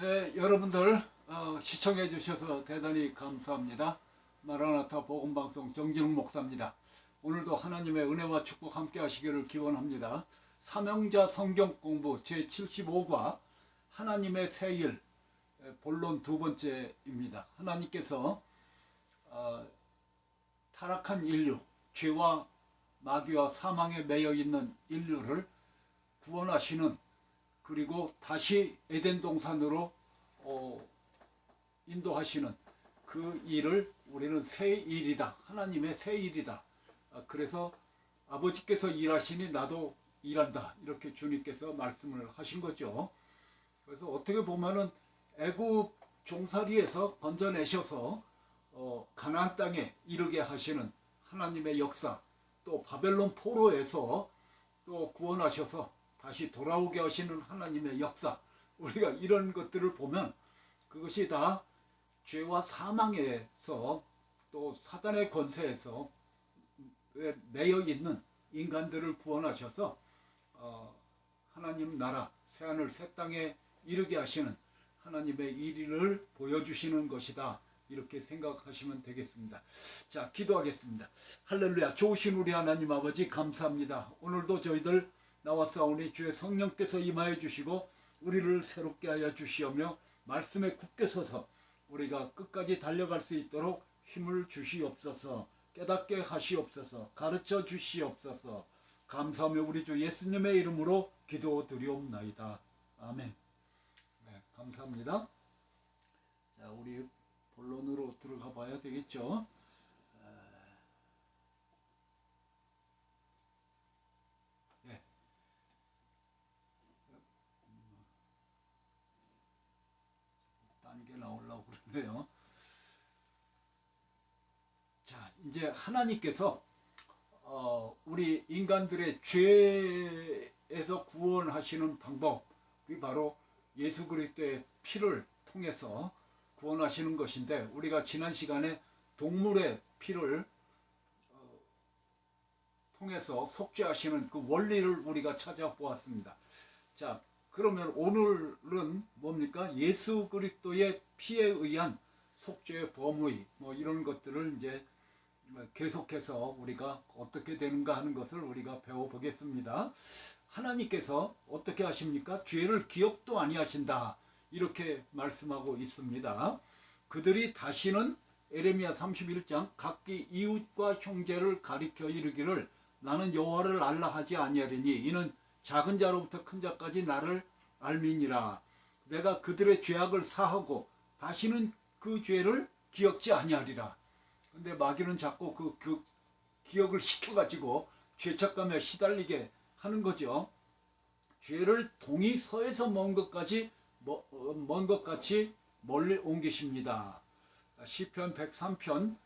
네, 여러분들 시청해 주셔서 대단히 감사합니다. 마라나타 복음방송 정진웅 목사입니다. 오늘도 하나님의 은혜와 축복 함께 하시기를 기원합니다. 사명자 성경 공부 제75과 하나님의 새일 본론 두 번째입니다. 하나님께서 타락한 인류, 죄와 마귀와 사망에 매여 있는 인류를 구원하시는, 그리고 다시 에덴 동산으로 인도하시는 그 일을 우리는 새 일이다, 하나님의 새 일이다. 그래서 아버지께서 일하시니 나도 일한다, 이렇게 주님께서 말씀을 하신 거죠. 그래서 어떻게 보면은 애굽 종살이에서 건져내셔서 가나안 땅에 이르게 하시는 하나님의 역사, 또 바벨론 포로에서 또 구원하셔서 다시 돌아오게 하시는 하나님의 역사, 우리가 이런 것들을 보면 그것이 다 죄와 사망에서 또 사단의 권세에서 매여 있는 인간들을 구원하셔서 하나님 나라 새하늘 새 땅에 이르게 하시는 하나님의 일을 보여주시는 것이다, 이렇게 생각하시면 되겠습니다. 자, 기도하겠습니다. 할렐루야. 좋으신 우리 하나님 아버지 감사합니다. 오늘도 저희들 나왔사오니 주의 성령께서 임하여 주시고 우리를 새롭게 하여 주시오며 말씀에 굳게 서서 우리가 끝까지 달려갈 수 있도록 힘을 주시옵소서, 깨닫게 하시옵소서, 가르쳐 주시옵소서. 감사하며 우리 주 예수님의 이름으로 기도드리옵나이다. 아멘. 네, 감사합니다. 자, 우리 본론으로 들어가 봐야 되겠죠. 네. 딴 게 나오려고 그러네요. 자, 이제 하나님께서 우리 인간들의 죄에서 구원하시는 방법이 바로 예수 그리스도의 피를 통해서 구원하시는 것인데, 우리가 지난 시간에 동물의 피를 통해서 속죄하시는 그 원리를 우리가 찾아보았습니다. 자, 그러면 오늘은 뭡니까? 예수 그리스도의 피에 의한 속죄의 범의, 이런 것들을 이제 계속해서 우리가 어떻게 되는가 하는 것을 우리가 배워보겠습니다. 하나님께서 어떻게 하십니까? 죄를 기억도 아니하신다, 이렇게 말씀하고 있습니다. 그들이 다시는, 에레미야 31장, 각기 이웃과 형제를 가리켜 이르기를 나는 여호와를 알라 하지 아니하리니 이는 작은 자로부터 큰 자까지 나를 알미니라. 내가 그들의 죄악을 사하고 다시는 그 죄를 기억지 아니하리라. 근데 마귀는 자꾸 그 기억을 시켜가지고 죄책감에 시달리게 하는 거죠. 죄를 동이 서에서 먼 것 같이 멀리 옮기십니다. 시편 103편,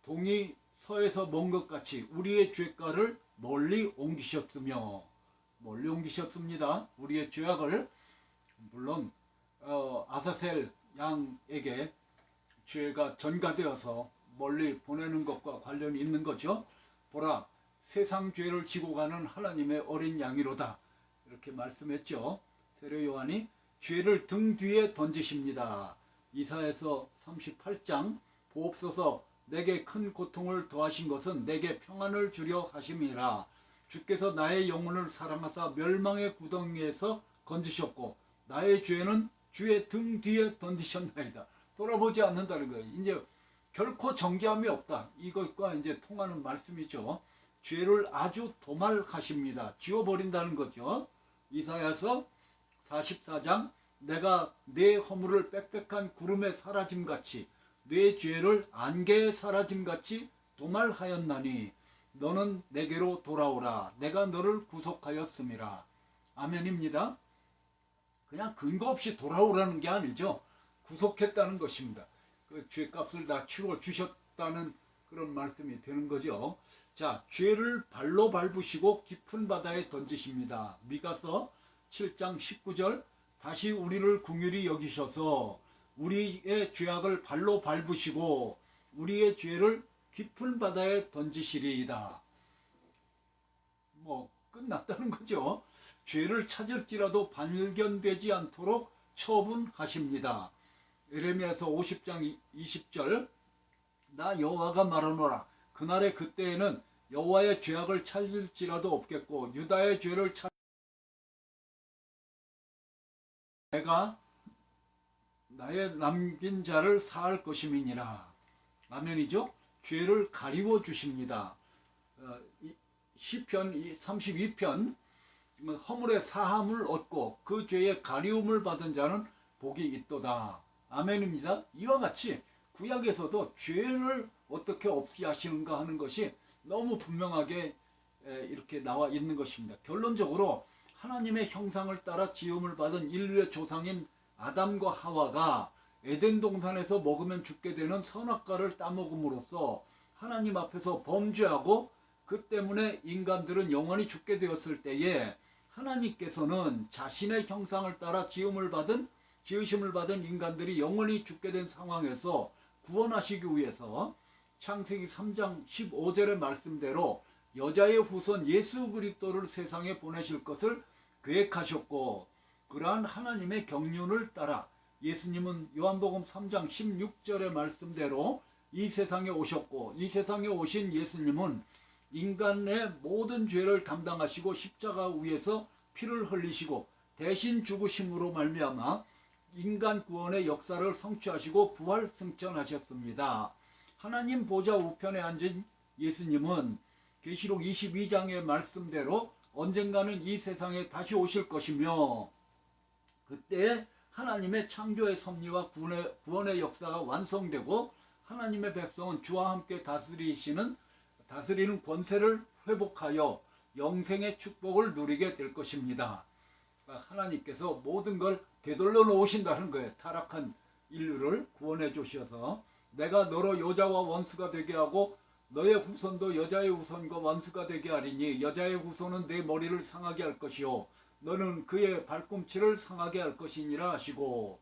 동이 서에서 먼 것 같이 우리의 죄가를 멀리 옮기셨으며, 멀리 옮기셨습니다. 우리의 죄악을. 물론 아사셀 양에게 죄가 전가되어서 멀리 보내는 것과 관련이 있는 거죠. 보라, 세상 죄를 지고 가는 하나님의 어린 양이로다, 이렇게 말씀했죠. 세례 요한이 죄를 등 뒤에 던지십니다. 이사야서 38장, 보옵소서 내게 큰 고통을 더하신 것은 내게 평안을 주려 하심이라. 주께서 나의 영혼을 사랑하사 멸망의 구덩이에서 건지셨고 나의 죄는 주의 등 뒤에 던지셨나이다. 돌아보지 않는다는 거예요. 이제 결코 정죄함이 없다, 이것과 이제 통하는 말씀이죠. 죄를 아주 도말하십니다. 지워버린다는 거죠. 이사야서 44장, 내가 내 허물을 빽빽한 구름에 사라짐같이 내 죄를 안개에 사라짐같이 도말하였나니 너는 내게로 돌아오라. 내가 너를 구속하였음이라. 아멘입니다. 그냥 근거 없이 돌아오라는 게 아니죠. 구속했다는 것입니다. 그 죄값을 다 치러 주셨다는 그런 말씀이 되는 거죠. 자, 죄를 발로 밟으시고 깊은 바다에 던지십니다. 미가서 7장 19절, 다시 우리를 긍휼히 여기셔서 우리의 죄악을 발로 밟으시고 우리의 죄를 깊은 바다에 던지시리이다. 끝났다는 거죠. 죄를 찾을지라도 발견되지 않도록 처분하십니다. 예레미야서 50장 20절 나 여호와가 말하노라 그날에 그때에는 여호와의 죄악을 찾을지라도 없겠고 유다의 죄를 내가 나의 남긴 자를 사할 것임이니라. 아멘이죠? 죄를 가리워 주십니다. 시편 32편 허물의 사함을 얻고 그 죄의 가리움을 받은 자는 복이 있도다. 아멘입니다. 이와 같이 구약에서도 죄를 어떻게 없이 하시는가 하는 것이 너무 분명하게 이렇게 나와 있는 것입니다. 결론적으로 하나님의 형상을 따라 지음을 받은 인류의 조상인 아담과 하와가 에덴 동산에서 먹으면 죽게 되는 선악과를 따먹음으로써 하나님 앞에서 범죄하고 그 때문에 인간들은 영원히 죽게 되었을 때에 하나님께서는 자신의 형상을 따라 지으심을 받은 인간들이 영원히 죽게 된 상황에서 구원하시기 위해서 창세기 3장 15절의 말씀대로 여자의 후손 예수 그리스도를 세상에 보내실 것을 계획하셨고 그러한 하나님의 경륜을 따라 예수님은 요한복음 3장 16절의 말씀대로 이 세상에 오셨고 이 세상에 오신 예수님은 인간의 모든 죄를 담당하시고 십자가 위에서 피를 흘리시고 대신 죽으심으로 말미암아 인간 구원의 역사를 성취하시고 부활 승천하셨습니다. 하나님 보좌 우편에 앉은 예수님은 계시록 22장의 말씀대로 언젠가는 이 세상에 다시 오실 것이며 그때 하나님의 창조의 섭리와 구원의 역사가 완성되고 하나님의 백성은 주와 함께 다스리는 권세를 회복하여 영생의 축복을 누리게 될 것입니다. 하나님께서 모든 걸 되돌려 놓으신다는 거예요. 타락한 인류를 구원해 주셔서 내가 너로 여자와 원수가 되게 하고 너의 후손도 여자의 후손과 원수가 되게 하리니 여자의 후손은 내 머리를 상하게 할 것이요 너는 그의 발꿈치를 상하게 할 것이니라 하시고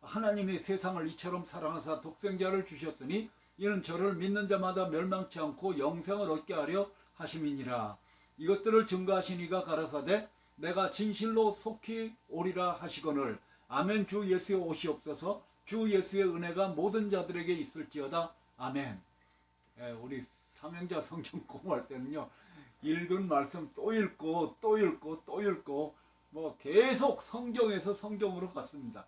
하나님이 세상을 이처럼 사랑하사 독생자를 주셨으니 이는 저를 믿는 자마다 멸망치 않고 영생을 얻게 하려 하심이니라. 이것들을 증거하시니가 가라사대 내가 진실로 속히 오리라 하시거늘 아멘. 주 예수의 옷이 없어서 주 예수의 은혜가 모든 자들에게 있을지어다. 아멘. 우리 삼형제 성경 공부할 때는요 읽은 말씀 또 읽고 또 읽고 또 읽고 뭐 계속 성경에서 성경으로 갔습니다.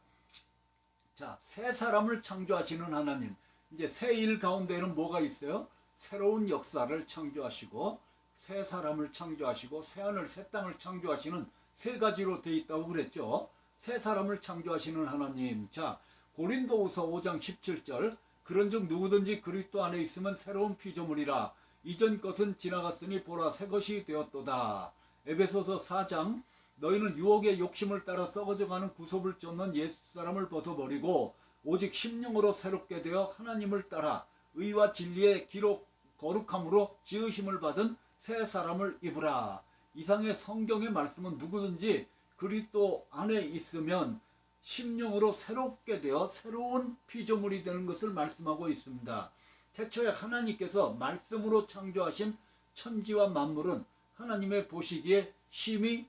자, 새 사람을 창조하시는 하나님, 이제 새 일 가운데는 뭐가 있어요? 새로운 역사를 창조하시고 새 사람을 창조하시고 새 하늘 새 땅을 창조하시는 세 가지로 되어 있다고 그랬죠. 새 사람을 창조하시는 하나님. 자, 고린도후서 5장 17절 그런즉 누구든지 그리스도 안에 있으면 새로운 피조물이라 이전 것은 지나갔으니 보라 새 것이 되었도다. 에베소서 4장 너희는 유혹의 욕심을 따라 썩어져가는 구속을 쫓는 옛사람을 벗어버리고 오직 심령으로 새롭게 되어 하나님을 따라 의와 진리의 기록 거룩함으로 지으심을 받은 새 사람을 입으라. 이상의 성경의 말씀은 누구든지 그리스도 안에 있으면 심령으로 새롭게 되어 새로운 피조물이 되는 것을 말씀하고 있습니다. 태초에 하나님께서 말씀으로 창조하신 천지와 만물은 하나님의 보시기에 심히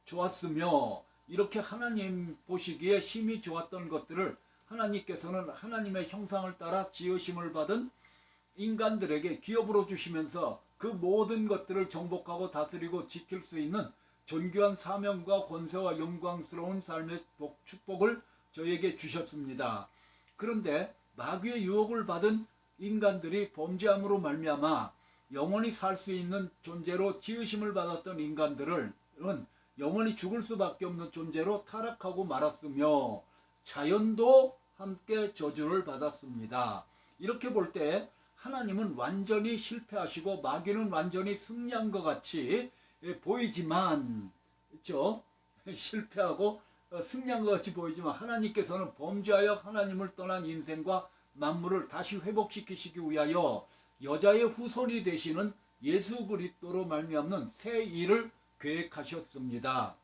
좋았으며 이렇게 하나님 보시기에 심히 좋았던 것들을 하나님께서는 하나님의 형상을 따라 지으심을 받은 인간들에게 기업으로 주시면서 그 모든 것들을 정복하고 다스리고 지킬 수 있는 존귀한 사명과 권세와 영광스러운 삶의 축복을 저에게 주셨습니다. 그런데 마귀의 유혹을 받은 인간들이 범죄함으로 말미암아 영원히 살 수 있는 존재로 지으심을 받았던 인간들은 영원히 죽을 수밖에 없는 존재로 타락하고 말았으며 자연도 함께 저주를 받았습니다. 이렇게 볼 때 하나님은 완전히 실패하시고 마귀는 완전히 승리한 것 같이 보이지만 그렇죠? 실패하고 승리한 것 같이 보이지만 하나님께서는 범죄하여 하나님을 떠난 인생과 만물을 다시 회복시키시기 위하여 여자의 후손이 되시는 예수 그리스도로 말미암는 새 일을 계획하셨습니다.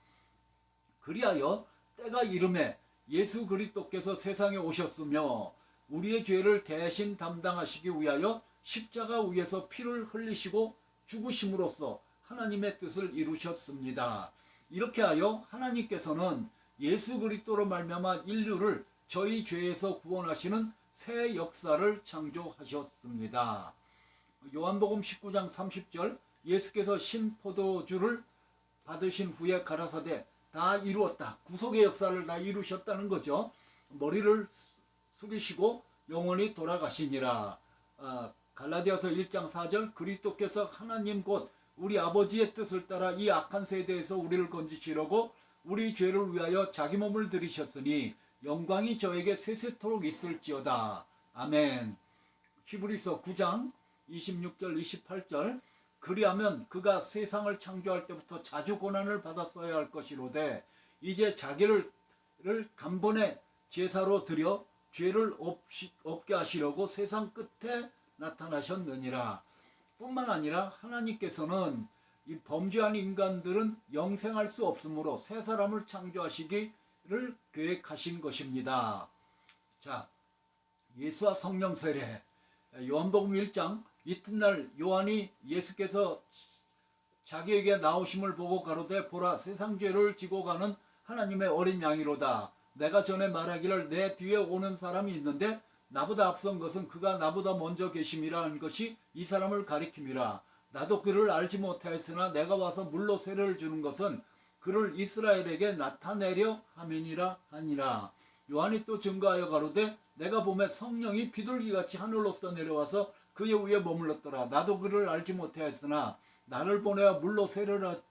그리하여 때가 이름에 예수 그리스도께서 세상에 오셨으며 우리의 죄를 대신 담당하시기 위하여 십자가 위에서 피를 흘리시고 죽으심으로써 하나님의 뜻을 이루셨습니다. 이렇게 하여 하나님께서는 예수 그리스도로 말미암아 인류를 저희 죄에서 구원하시는 새 역사를 창조하셨습니다. 요한복음 19장 30절, 예수께서 신포도주를 받으신 후에 가라사대 다 이루었다. 구속의 역사를 다 이루셨다는 거죠. 머리를 숙이시고 영원히 돌아가시니라. 갈라디아서 1장 4절, 그리스도께서 하나님 곧 우리 아버지의 뜻을 따라 이 악한 세대에서 우리를 건지시려고 우리 죄를 위하여 자기 몸을 들이셨으니 영광이 저에게 세세토록 있을지어다. 아멘. 히브리서 9장 26절 28절, 그리하면 그가 세상을 창조할 때부터 자주 고난을 받았어야 할 것이로되 이제 자기를 단번에 제사로 드려 죄를 없게 하시려고 세상 끝에 나타나셨느니라. 뿐만 아니라 하나님께서는 이 범죄한 인간들은 영생할 수 없으므로 새 사람을 창조하시기를 계획하신 것입니다. 자, 예수와 성령 세례. 요한복음 1장, 이튿날 요한이 예수께서 자기에게 나오심을 보고 가로되 보라 세상 죄를 지고 가는 하나님의 어린 양이로다. 내가 전에 말하기를 내 뒤에 오는 사람이 있는데 나보다 앞선 것은 그가 나보다 먼저 계심이라 한 것이 이 사람을 가리킴이라. 나도 그를 알지 못하였으나 내가 와서 물로 세례를 주는 것은 그를 이스라엘에게 나타내려 함이니라 하니라. 요한이 또 증거하여 가로되 내가 보매 성령이 비둘기같이 하늘로서 내려와서 그의 위에 머물렀더라. 나도 그를 알지 못하였으나 나를 보내어 물로 세례를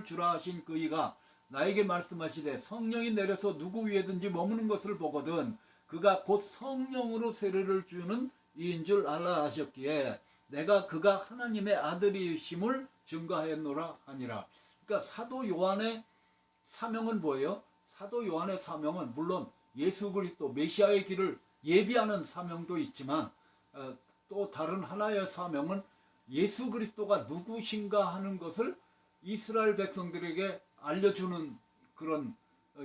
주라 하신 그이가 나에게 말씀하시되 성령이 내려서 누구 위에든지 머무는 것을 보거든 그가 곧 성령으로 세례를 주는 이인 줄 알라 하셨기에 내가 그가 하나님의 아들이심을 증거하였노라 하니라. 그러니까 사도 요한의 사명은 뭐예요? 사도 요한의 사명은 물론 예수 그리스도 메시아의 길을 예비하는 사명도 있지만 또 다른 하나의 사명은 예수 그리스도가 누구신가 하는 것을 이스라엘 백성들에게 알려주는 그런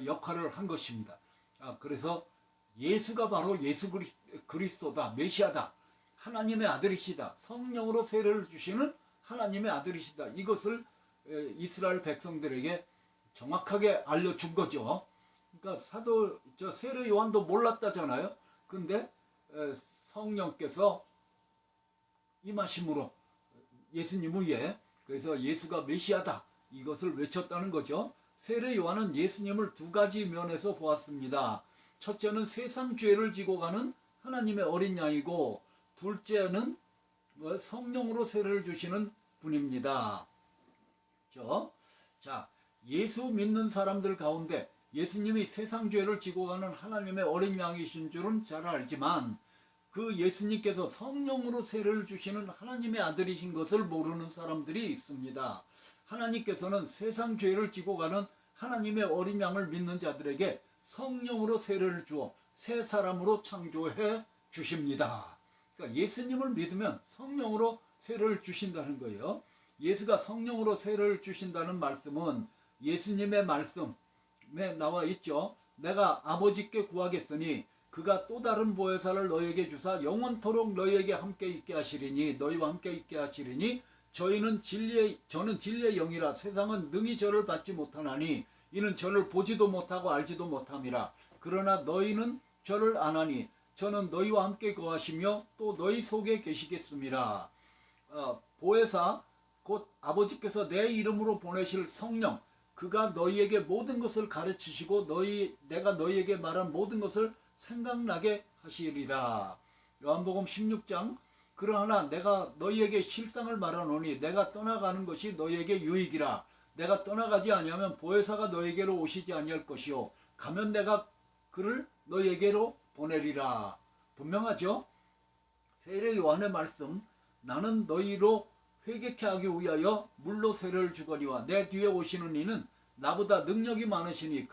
역할을 한 것입니다. 그래서 예수가 바로 예수 그리스도다, 메시아다, 하나님의 아들이시다, 성령으로 세례를 주시는 하나님의 아들이시다. 이것을 이스라엘 백성들에게 정확하게 알려준 거죠. 그러니까 세례 요한도 몰랐다잖아요. 근데 성령께서 임하심으로 예수님 위에, 그래서 예수가 메시아다 이것을 외쳤다는 거죠. 세례 요한은 예수님을 두 가지 면에서 보았습니다. 첫째는 세상 죄를 지고 가는 하나님의 어린 양이고, 둘째는 성령으로 세례를 주시는 분입니다. 자, 예수 믿는 사람들 가운데 예수님이 세상 죄를 지고 가는 하나님의 어린 양이신 줄은 잘 알지만 그 예수님께서 성령으로 세례를 주시는 하나님의 아들이신 것을 모르는 사람들이 있습니다. 하나님께서는 세상 죄를 지고 가는 하나님의 어린 양을 믿는 자들에게 성령으로 세례를 주어 새 사람으로 창조해 주십니다. 그러니까 예수님을 믿으면 성령으로 세례를 주신다는 거예요. 예수가 성령으로 세례를 주신다는 말씀은 예수님의 말씀에 나와 있죠. 내가 아버지께 구하겠으니 그가 또 다른 보혜사를 너희에게 주사 영원토록 너희에게 함께 있게 하시리니, 너희와 함께 있게 하시리니 저는 진리의 영이라 세상은 능히 저를 받지 못하나니 이는 저를 보지도 못하고 알지도 못함이라. 그러나 너희는 저를 아나니 저는 너희와 함께 거하시며 또 너희 속에 계시겠습니다. 보혜사 곧 아버지께서 내 이름으로 보내실 성령, 그가 너희에게 모든 것을 가르치시고 내가 너희에게 말한 모든 것을 생각나게 하시리라. 요한복음 16장, 그러나 내가 너희에게 실상을 말하노니 내가 떠나가는 것이 너희에게 유익이라. 내가 떠나가지 아니하면 보혜사가 너희에게로 오시지 아니할 것이요 가면 내가 그를 너희에게로 보내리라. 분명하죠? 세례 요한의 말씀, 나는 너희로 회개케 하기 위하여 물로 세례를 주거니와 내 뒤에 오시는 이는 나보다 능력이 많으시니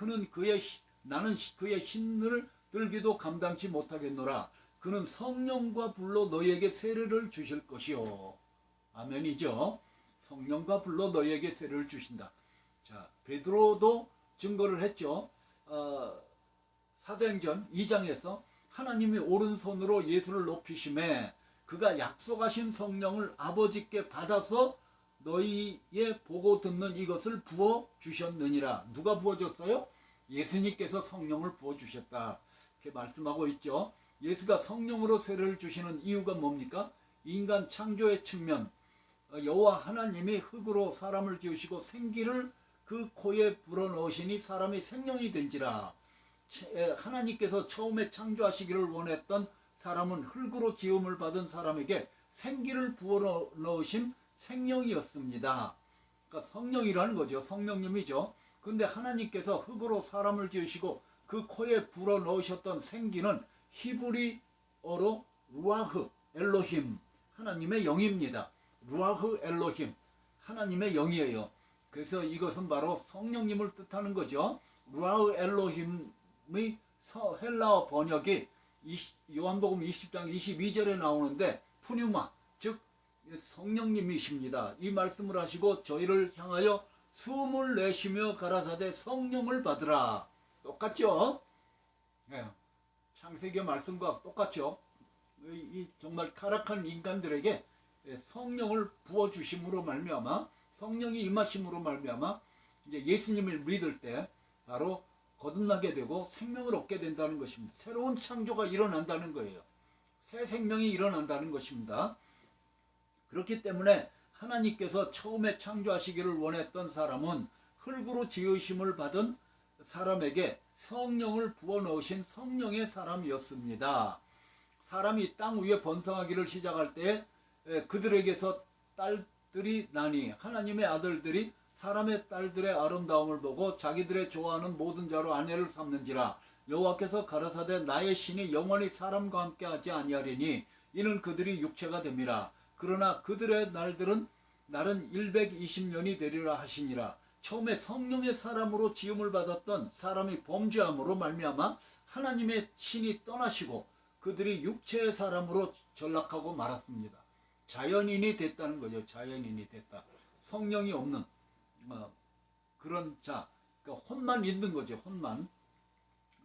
나는 그의 힘을 들기도 감당치 못하겠노라. 그는 성령과 불로 너희에게 세례를 주실 것이요. 아멘이죠. 성령과 불로 너희에게 세례를 주신다. 자, 베드로도 증거를 했죠. 사도행전 2장에서 하나님이 오른손으로 예수를 높이심에 그가 약속하신 성령을 아버지께 받아서 너희의 보고 듣는 이것을 부어 주셨느니라. 누가 부어 줬어요? 예수님께서 성령을 부어주셨다. 이렇게 말씀하고 있죠. 예수가 성령으로 세례를 주시는 이유가 뭡니까? 인간 창조의 측면, 여호와 하나님이 흙으로 사람을 지으시고 생기를 그 코에 불어넣으시니 사람이 생명이 된지라. 하나님께서 처음에 창조하시기를 원했던 사람은 흙으로 지음을 받은 사람에게 생기를 부어넣으신 생명이었습니다. 그러니까 성령이라는 거죠. 성령님이죠. 근데 하나님께서 흙으로 사람을 지으시고 그 코에 불어넣으셨던 생기는 히브리어로 루아흐 엘로힘, 하나님의 영입니다. 루아흐 엘로힘, 하나님의 영이에요. 그래서 이것은 바로 성령님을 뜻하는 거죠. 루아흐 엘로힘의 헬라어 번역이 요한복음 20장 22절에 나오는데 푸뉴마, 즉 성령님이십니다. 이 말씀을 하시고 저희를 향하여 숨을 내쉬며 가라사대 성령을 받으라. 똑같죠? 네. 창세기 말씀과 똑같죠? 이 정말 타락한 인간들에게 성령을 부어주심으로 말미암아, 성령이 임하심으로 말미암아 이제 예수님을 믿을 때 바로 거듭나게 되고 생명을 얻게 된다는 것입니다. 새로운 창조가 일어난다는 거예요. 새 생명이 일어난다는 것입니다. 그렇기 때문에 하나님께서 처음에 창조하시기를 원했던 사람은 흙으로 지으심을 받은 사람에게 성령을 부어넣으신 성령의 사람이었습니다. 사람이 땅 위에 번성하기를 시작할 때 그들에게서 딸들이 나니 하나님의 아들들이 사람의 딸들의 아름다움을 보고 자기들의 좋아하는 모든 자로 아내를 삼는지라. 여호와께서 가라사대 나의 신이 영원히 사람과 함께 하지 아니하리니 이는 그들이 육체가 됨이라. 그러나 그들의 날은 120년이 되리라 하시니라. 처음에 성령의 사람으로 지음을 받았던 사람이 범죄함으로 말미암아 하나님의 신이 떠나시고 그들이 육체의 사람으로 전락하고 말았습니다. 자연인이 됐다는 거죠. 자연인이 됐다. 성령이 없는 그런 자, 그러니까 혼만 있는 거죠. 혼만.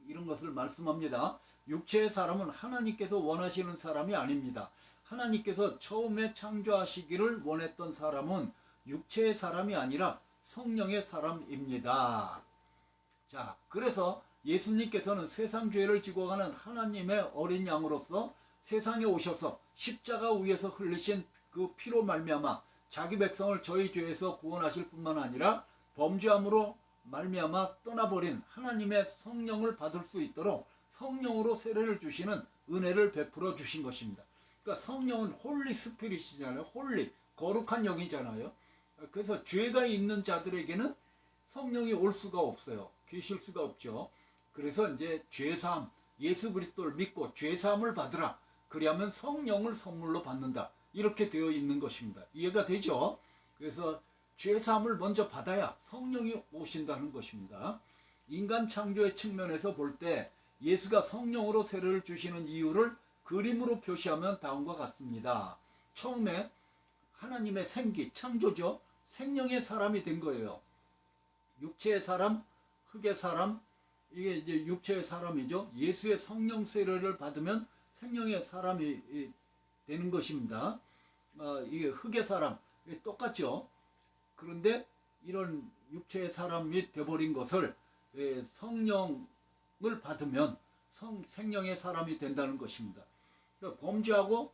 이런 것을 말씀합니다. 육체의 사람은 하나님께서 원하시는 사람이 아닙니다. 하나님께서 처음에 창조하시기를 원했던 사람은 육체의 사람이 아니라 성령의 사람입니다. 자, 그래서 예수님께서는 세상 죄를 지고 가는 하나님의 어린 양으로서 세상에 오셔서 십자가 위에서 흘리신 그 피로 말미암아 자기 백성을 저희 죄에서 구원하실 뿐만 아니라 범죄함으로 말미암아 떠나버린 하나님의 성령을 받을 수 있도록 성령으로 세례를 주시는 은혜를 베풀어 주신 것입니다. 그러니까 성령은 홀리 스피릿이잖아요. 홀리, 거룩한 영이잖아요. 그래서 죄가 있는 자들에게는 성령이 올 수가 없어요. 계실 수가 없죠. 그래서 이제 죄사함, 예수 그리스도를 믿고 죄사함을 받으라. 그리하면 성령을 선물로 받는다. 이렇게 되어 있는 것입니다. 이해가 되죠? 그래서 죄사함을 먼저 받아야 성령이 오신다는 것입니다. 인간 창조의 측면에서 볼 때 예수가 성령으로 세례를 주시는 이유를 그림으로 표시하면 다음과 같습니다. 처음에 하나님의 생기, 창조죠. 생명의 사람이 된 거예요. 육체의 사람, 흙의 사람, 이게 이제 육체의 사람이죠. 예수의 성령 세례를 받으면 생명의 사람이 되는 것입니다. 이게 흙의 사람, 이게 똑같죠. 그런데 이런 육체의 사람이 되어버린 것을 성령을 받으면 생명의 사람이 된다는 것입니다. 그러니까 범죄하고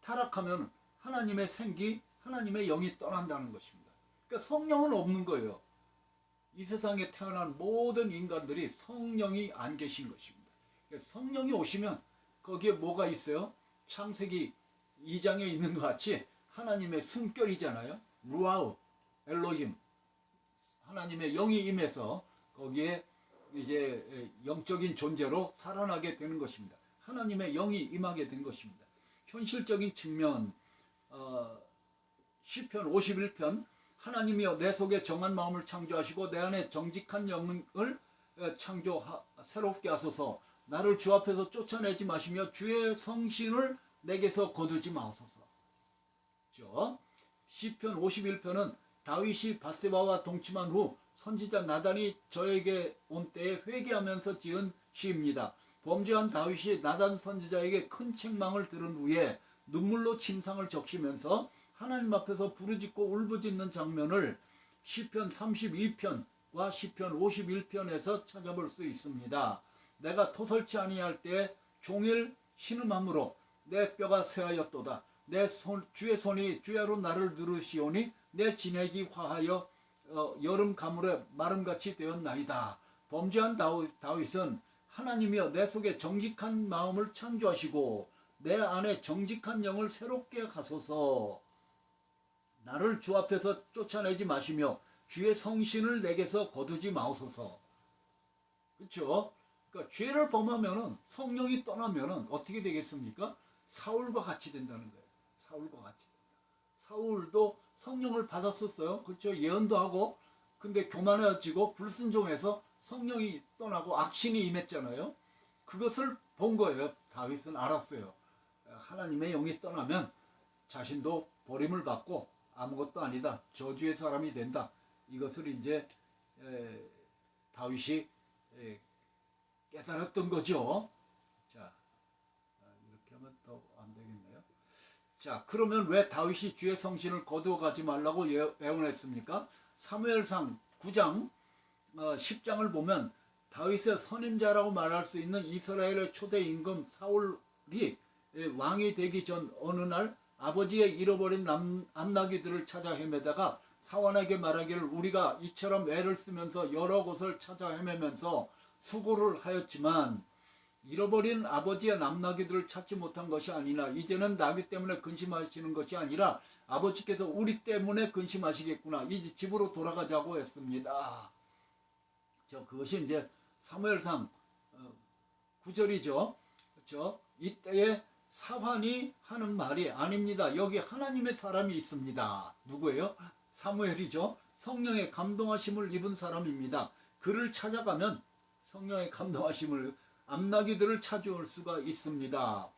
타락하면 하나님의 생기, 하나님의 영이 떠난다는 것입니다. 그러니까 성령은 없는 거예요. 이 세상에 태어난 모든 인간들이 성령이 안 계신 것입니다. 그러니까 성령이 오시면 거기에 뭐가 있어요? 창세기 2장에 있는 것 같이 하나님의 숨결이잖아요. 루아우, 엘로힘, 하나님의 영이 임해서 거기에 이제 영적인 존재로 살아나게 되는 것입니다. 하나님의 영이 임하게 된 것입니다. 현실적인 측면, 시편 51편 하나님이여 내 속에 정한 마음을 창조하시고 내 안에 정직한 영을 새롭게 하소서. 나를 주 앞에서 쫓아내지 마시며 주의 성신을 내게서 거두지 마옵소서. 시편 51편은 다윗이 밧세바와 동침한 후 선지자 나단이 저에게 온 때에 회개하면서 지은 시입니다. 범죄한 다윗이 나단 선지자에게 큰 책망을 들은 후에 눈물로 침상을 적시면서 하나님 앞에서 부르짖고 울부짖는 장면을 시편 32편 시편 51편에서 찾아볼 수 있습니다. 내가 토설치 아니할 때 종일 신음함으로 내 뼈가 쇠하였도다. 주의 손이 주야로 나를 누르시오니 내 진액이 화하여 여름 가물에 마름같이 되었나이다. 범죄한 다윗은 하나님이여 내 속에 정직한 마음을 창조하시고 내 안에 정직한 영을 새롭게 하소서. 나를 주 앞에서 쫓아내지 마시며 주의 성신을 내게서 거두지 마옵소서. 그렇죠? 그러니까 죄를 범하면은 성령이 떠나면은 어떻게 되겠습니까? 사울과 같이 된다는 거예요. 사울과 같이 된다. 사울도 성령을 받았었어요. 그렇죠? 예언도 하고 근데 교만해지고 불순종해서 성령이 떠나고 악신이 임했잖아요. 그것을 본 거예요. 다윗은 알았어요. 하나님의 영이 떠나면 자신도 버림을 받고 아무것도 아니다. 저주의 사람이 된다. 이것을 이제 다윗이 깨달았던 거죠. 자, 이렇게 하면 더 안 되겠네요. 자, 그러면 왜 다윗이 주의 성신을 거두어 가지 말라고 예언했습니까? 사무엘상 9장 10장을 보면 다윗의 선임자라고 말할 수 있는 이스라엘의 초대 임금 사울이 왕이 되기 전 어느 날 아버지의 잃어버린 암나귀들을 찾아 헤매다가 사환에게 말하기를 우리가 이처럼 애를 쓰면서 여러 곳을 찾아 헤매면서 수고를 하였지만 잃어버린 아버지의 남나귀들을 찾지 못한 것이 아니라 이제는 나귀 때문에 근심하시는 것이 아니라 아버지께서 우리 때문에 근심하시겠구나. 이제 집으로 돌아가자고 했습니다. 그것이 이제 사무엘상 9절이죠. 그렇죠? 이때에 사환이 하는 말이 아닙니다. 여기 하나님의 사람이 있습니다. 누구예요? 사무엘이죠. 성령의 감동하심을 입은 사람입니다. 그를 찾아가면 성령의 감동하심을 암나귀들을 찾아올 수가 있습니다.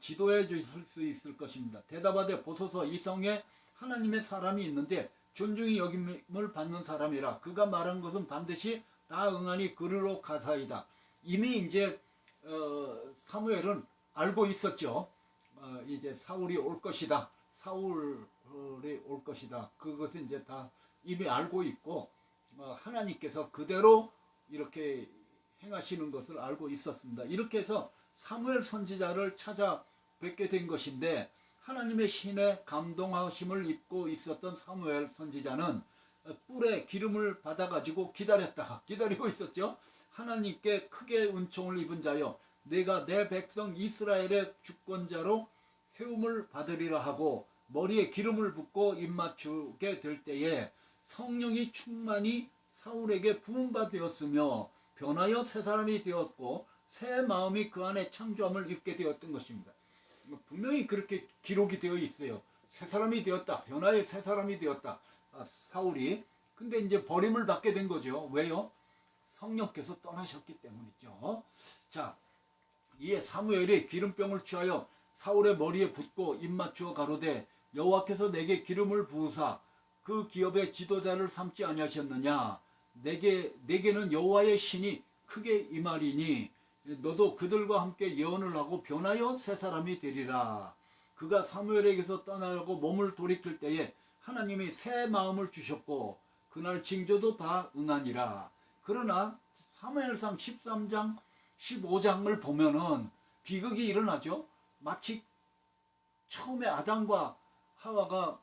지도해 주실 수 있을 것입니다. 대답하되 보소서 이 성에 하나님의 사람이 있는데 존중이 여김을 받는 사람이라 그가 말한 것은 반드시 다 응하니 그르러 가사이다. 이미 이제 사무엘은 알고 있었죠. 이제 사울이 올 것이다. 사울이 올 것이다. 그것은 이제 다 이미 알고 있고 하나님께서 그대로 이렇게 행하시는 것을 알고 있었습니다. 이렇게 해서 사무엘 선지자를 찾아뵙게 된 것인데 하나님의 신의 감동하심을 입고 있었던 사무엘 선지자는 뿔에 기름을 받아가지고 기다리고 있었죠. 하나님께 크게 은총을 입은 자여 내가 내 백성 이스라엘의 주권자로 세움을 받으리라 하고 머리에 기름을 붓고 입맞추게 될 때에 성령이 충만히 사울에게 부음바 되었으며 변하여 새 사람이 되었고 새 마음이 그 안에 창조함을 입게 되었던 것입니다. 분명히 그렇게 기록이 되어 있어요. 새 사람이 되었다. 변화의 새 사람이 되었다. 사울이. 근데 이제 버림을 받게 된 거죠. 왜요? 성령께서 떠나셨기 때문이죠. 자, 이에 사무엘이 기름병을 취하여 사울의 머리에 붓고 입맞추어 가로되 여호와께서 내게 기름을 부으사 그 기업의 지도자를 삼지 아니하셨느냐. 내게는 여호와의 신이 크게 임하리니 너도 그들과 함께 예언을 하고 변하여 새 사람이 되리라. 그가 사무엘에게서 떠나려고 몸을 돌이킬 때에 하나님이 새 마음을 주셨고 그날 징조도 다 응하니라. 그러나 사무엘상 13장 15장을 보면은 비극이 일어나죠. 마치 처음에 아담과 하와가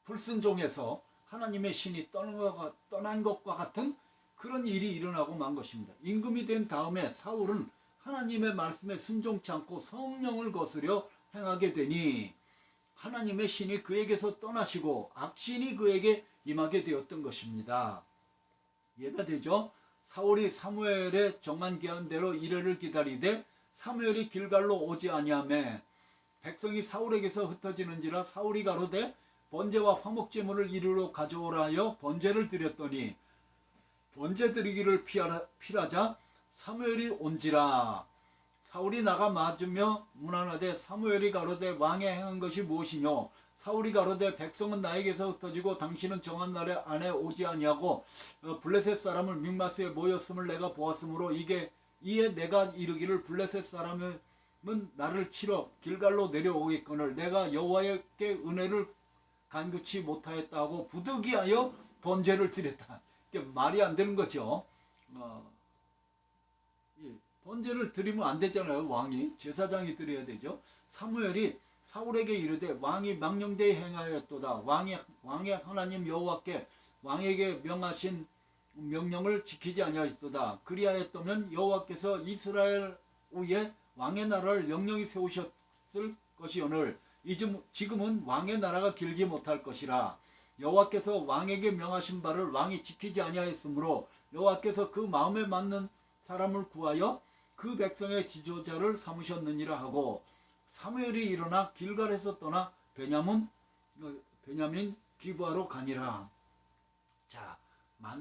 불순종해서 하나님의 신이 떠난 것과 같은 그런 일이 일어나고 만 것입니다. 임금이 된 다음에 사울은 하나님의 말씀에 순종치 않고 성령을 거스려 행하게 되니 하나님의 신이 그에게서 떠나시고 악신이 그에게 임하게 되었던 것입니다. 이해가 되죠? 사울이 사무엘의 정한 기한대로 이래를 기다리되 사무엘이 길갈로 오지 아니하매 백성이 사울에게서 흩어지는지라 사울이 가로되 번제와 화목제물을 이리로 가져오라 하여 번제를 드렸더니 번제 드리기를 피하자 사무엘이 온지라. 사울이 나가 맞으며 문안하되 사무엘이 가로되 왕의 행한 것이 무엇이뇨. 사울이 가로되 백성은 나에게서 흩어지고 당신은 정한 날에 안에 오지 아니하고 블레셋 사람을 mik마스에 모였음을 내가 보았으므로 이에 내가 이르기를 블레셋 사람은 나를 치러 길갈로 내려오겠거늘 내가 여호와께 은혜를 간구치 못하였다고 부득이하여 번제를 드렸다. 말이 안 되는 거죠. 이 번제를 드리면 안 되잖아요. 왕이 제사장이 드려야 되죠. 사무엘이 사울에게 이르되 왕이 망령되이 행하였도다. 왕의 하나님 여호와께 왕에게 명하신 명령을 지키지 아니하였도다. 그리하였다면 여호와께서 이스라엘 위에 왕의 나라를 영영히 세우셨을 것이오늘 지금은 왕의 나라가 길지 못할 것이라. 여호와께서 왕에게 명하신 바를 왕이 지키지 아니하였으므로 여호와께서 그 마음에 맞는 사람을 구하여 그 백성의 지도자를 삼으셨느니라 하고 사무엘이 일어나 길갈에서 떠나 베냐민 기브아로 가니라. 자,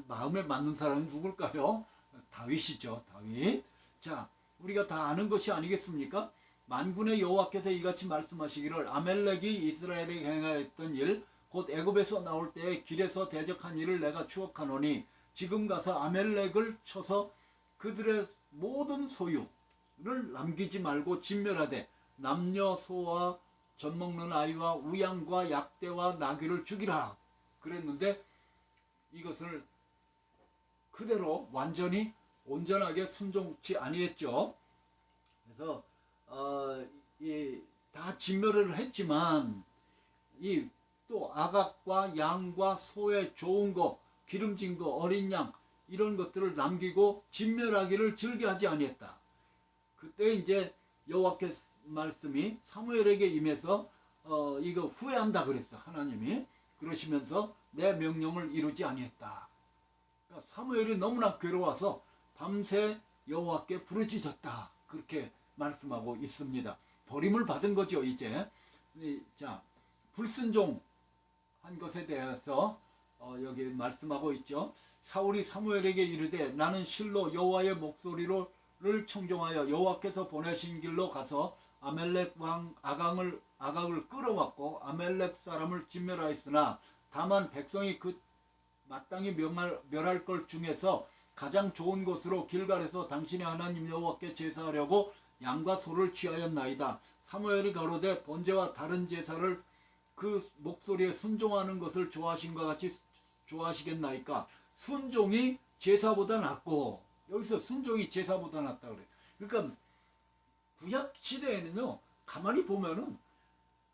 마음에 맞는 사람은 누굴까요? 다윗이죠. 다윗. 자, 우리가 다 아는 것이 아니겠습니까? 만군의 여호와께서 이같이 말씀하시기를 아멜렉이 이스라엘에게 행하였던 일 곧 애굽에서 나올 때에 길에서 대적한 일을 내가 추억하노니 지금 가서 아멜렉을 쳐서 그들의 모든 소유를 남기지 말고 진멸하되 남녀 소와 젖 먹는 아이와 우양과 약대와 나귀를 죽이라 그랬는데 이것을 그대로 완전히 온전하게 순종치 아니했죠. 그래서 다 진멸을 했지만 또 아각과 양과 소의 좋은 거, 기름진 거, 어린 양 이런 것들을 남기고 진멸하기를 즐겨하지 아니했다. 그때 이제 여호와께 말씀이 사무엘에게 임해서 이거 후회한다 그랬어. 하나님이 그러시면서 내 명령을 이루지 아니했다. 그러니까 사무엘이 너무나 괴로워서 밤새 여호와께 부르짖었다. 그렇게 말씀하고 있습니다. 버림을 받은 거죠. 이제 자 불순종한 것에 대해서 여기 말씀하고 있죠. 사울이 사무엘에게 이르되 나는 실로 여호와의 목소리를 청종하여 여호와께서 보내신 길로 가서 아멜렉 왕 아각을 끌어왔고 아멜렉 사람을 진멸하였으나 다만 백성이 그 마땅히 멸할 것 중에서 가장 좋은 곳으로 길갈에서 당신의 하나님 여호와께 제사하려고 양과 소를 취하였나이다. 사무엘이 가로되 번제와 다른 제사를 그 목소리에 순종하는 것을 좋아하신과 같이 좋아하시겠나이까. 순종이 제사보다 낫고 여기서 순종이 제사보다 낫다 그래. 그러니까 구약 시대에는요 가만히 보면은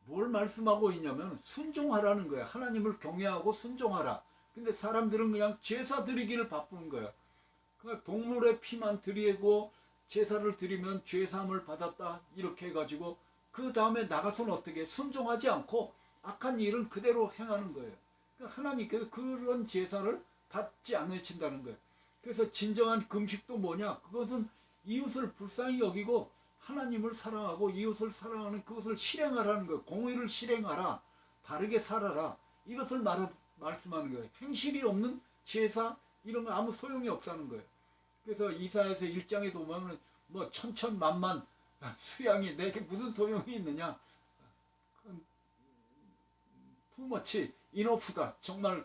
뭘 말씀하고 있냐면 순종하라는 거야. 하나님을 경외하고 순종하라. 근데 사람들은 그냥 제사 드리기를 바쁘는 거야. 그러니까 동물의 피만 드리고 제사를 드리면 죄사함을 받았다 이렇게 해가지고 그 다음에 나가서는 어떻게 순종하지 않고 악한 일은 그대로 행하는 거예요. 그러니까 하나님께서 그런 제사를 받지 않으신다는 거예요. 그래서 진정한 금식도 뭐냐? 그것은 이웃을 불쌍히 여기고 하나님을 사랑하고 이웃을 사랑하는 그것을 실행하라는 거예요. 공의를 실행하라. 바르게 살아라. 이것을 말씀하는 거예요. 행실이 없는 제사 이런 거 아무 소용이 없다는 거예요. 그래서 이사야서 1장에 보면 뭐 천천만만 수양이 내게 무슨 소용이 있느냐? 투머치 이노프다. 정말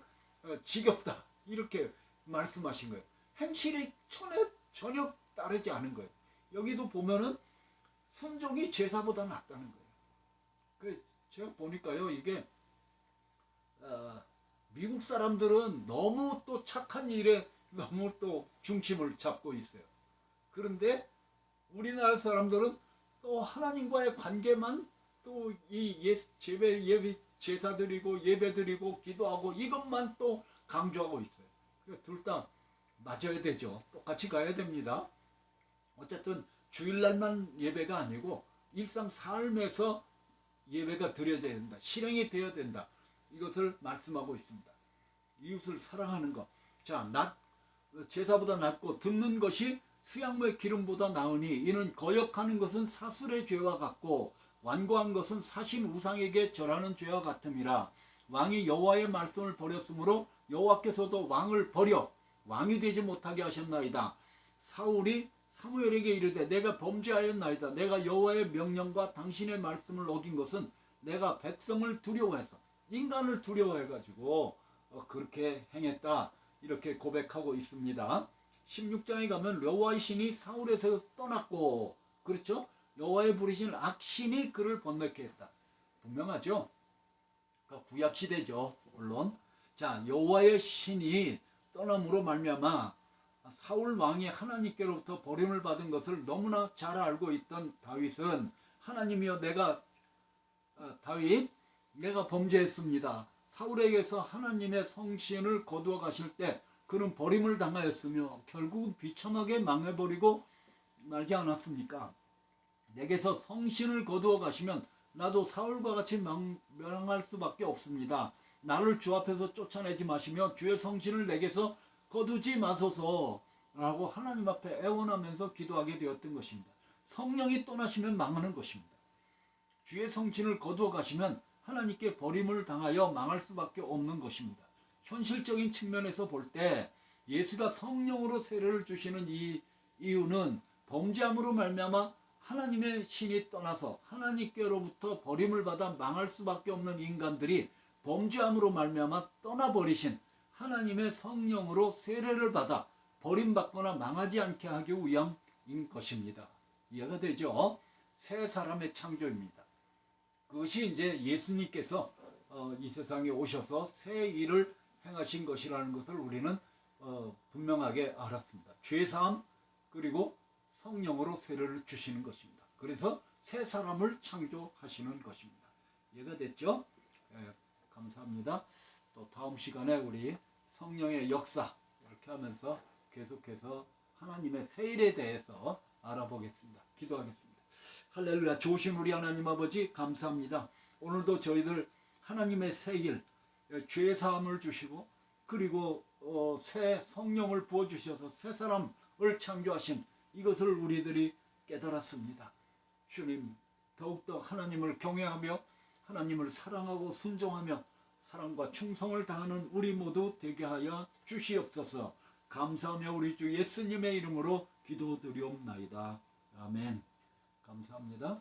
지겹다. 이렇게 말씀하신 거예요. 행실이 전혀 따르지 않은 거예요. 여기도 보면은 순종이 제사보다 낫다는 거예요. 제가 보니까요 이게 미국 사람들은 너무 또 착한 일에 너무 또 중심을 잡고 있어요. 그런데 우리나라 사람들은 또 하나님과의 관계만 또 이 예배 제사 드리고 예배 드리고 기도하고 이것만 또 강조하고 있어요. 둘 다 맞아야 되죠. 똑같이 가야 됩니다. 어쨌든 주일날만 예배가 아니고 일상 삶에서 예배가 드려져야 된다. 실행이 되어야 된다. 이것을 말씀하고 있습니다. 이웃을 사랑하는 것. 자, 제사보다 낫고 듣는 것이 수양모의 기름보다 나으니 이는 거역하는 것은 사슬의 죄와 같고 완고한 것은 사신 우상에게 절하는 죄와 같음이라. 왕이 여호와의 말씀을 버렸으므로 여호와께서도 왕을 버려 왕이 되지 못하게 하셨나이다. 사울이 사무엘에게 이르되 내가 범죄하였나이다. 내가 여호와의 명령과 당신의 말씀을 어긴 것은 내가 백성을 두려워해서 인간을 두려워해가지고 그렇게 행했다. 이렇게 고백하고 있습니다. 16장에 가면 여호와의 신이 사울에서 떠났고 그렇죠? 여호와의 부르신 악신이 그를 번뇌케 했다. 분명하죠? 구약시대죠. 물론 자 여호와의 신이 떠남으로 말미암아 사울 왕이 하나님께로부터 버림을 받은 것을 너무나 잘 알고 있던 다윗은 하나님이여 다윗 내가 범죄했습니다. 사울에게서 하나님의 성신을 거두어 가실 때 그는 버림을 당하였으며 결국은 비참하게 망해버리고 말지 않았습니까? 내게서 성신을 거두어 가시면 나도 사울과 같이 멸망할 수밖에 없습니다. 나를 주 앞에서 쫓아내지 마시며 주의 성신을 내게서 거두지 마소서 라고 하나님 앞에 애원하면서 기도하게 되었던 것입니다. 성령이 떠나시면 망하는 것입니다. 주의 성신을 거두어 가시면 하나님께 버림을 당하여 망할 수밖에 없는 것입니다. 현실적인 측면에서 볼 때 예수가 성령으로 세례를 주시는 이 이유는 범죄함으로 말미암아 하나님의 신이 떠나서 하나님께로부터 버림을 받아 망할 수밖에 없는 인간들이 범죄함으로 말미암아 떠나버리신 하나님의 성령으로 세례를 받아 버림받거나 망하지 않게 하기 위함인 것입니다. 이해가 되죠? 새 사람의 창조입니다. 그것이 이제 예수님께서 이 세상에 오셔서 새 일을 행하신 것이라는 것을 우리는 분명하게 알았습니다. 죄사함 그리고 성령으로 세례를 주시는 것입니다. 그래서 새 사람을 창조하시는 것입니다. 이해가 됐죠? 감사합니다. 또 다음 시간에 우리 성령의 역사 이렇게 하면서 계속해서 하나님의 새 일에 대해서 알아보겠습니다. 기도하겠습니다. 할렐루야. 좋으신 우리 하나님 아버지 감사합니다. 오늘도 저희들 하나님의 새 일, 죄 사함을 주시고 그리고 새 성령을 부어주셔서 새 사람을 창조하신 이것을 우리들이 깨달았습니다. 주님 더욱더 하나님을 경외하며 하나님을 사랑하고 순종하며 사랑과 충성을 다하는 우리 모두 되게 하여 주시옵소서. 감사하며 우리 주 예수님의 이름으로 기도드리옵나이다. 아멘. 감사합니다.